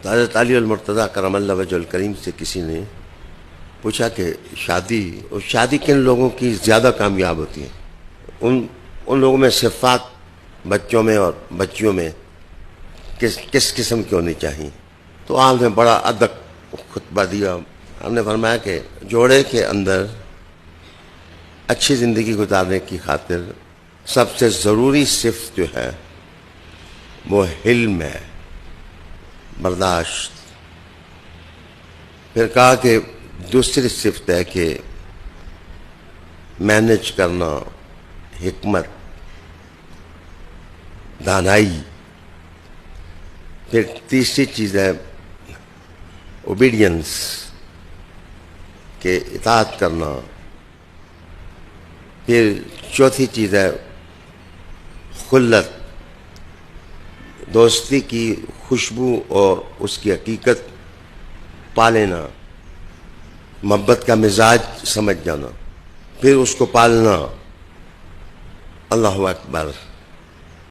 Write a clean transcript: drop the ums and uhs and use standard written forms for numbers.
حضرت علی المرتضیٰ کرم اللہ وجہ الکریم سے کسی نے پوچھا کہ شادی کن لوگوں کی زیادہ کامیاب ہوتی ہے؟ ان لوگوں میں صفات بچوں میں اور بچیوں میں کس قسم کی ہونی چاہیے؟ تو آپ نے بڑا ادب خطبہ دیا. ہم نے فرمایا کہ جوڑے کے اندر اچھی زندگی گزارنے کی خاطر سب سے ضروری صفت جو ہے وہ حلم ہے، برداشت. پھر کہا کہ دوسری صفت ہے کہ مینج کرنا، حکمت، دانائی. پھر تیسری چیز ہے اوبیڈینس، کہ اطاعت کرنا. پھر چوتھی چیز ہے خلت، دوستی کی خوشبو اور اس کی حقیقت پا لینا، محبت کا مزاج سمجھ جانا، پھر اس کو پالنا. اللہ اکبر.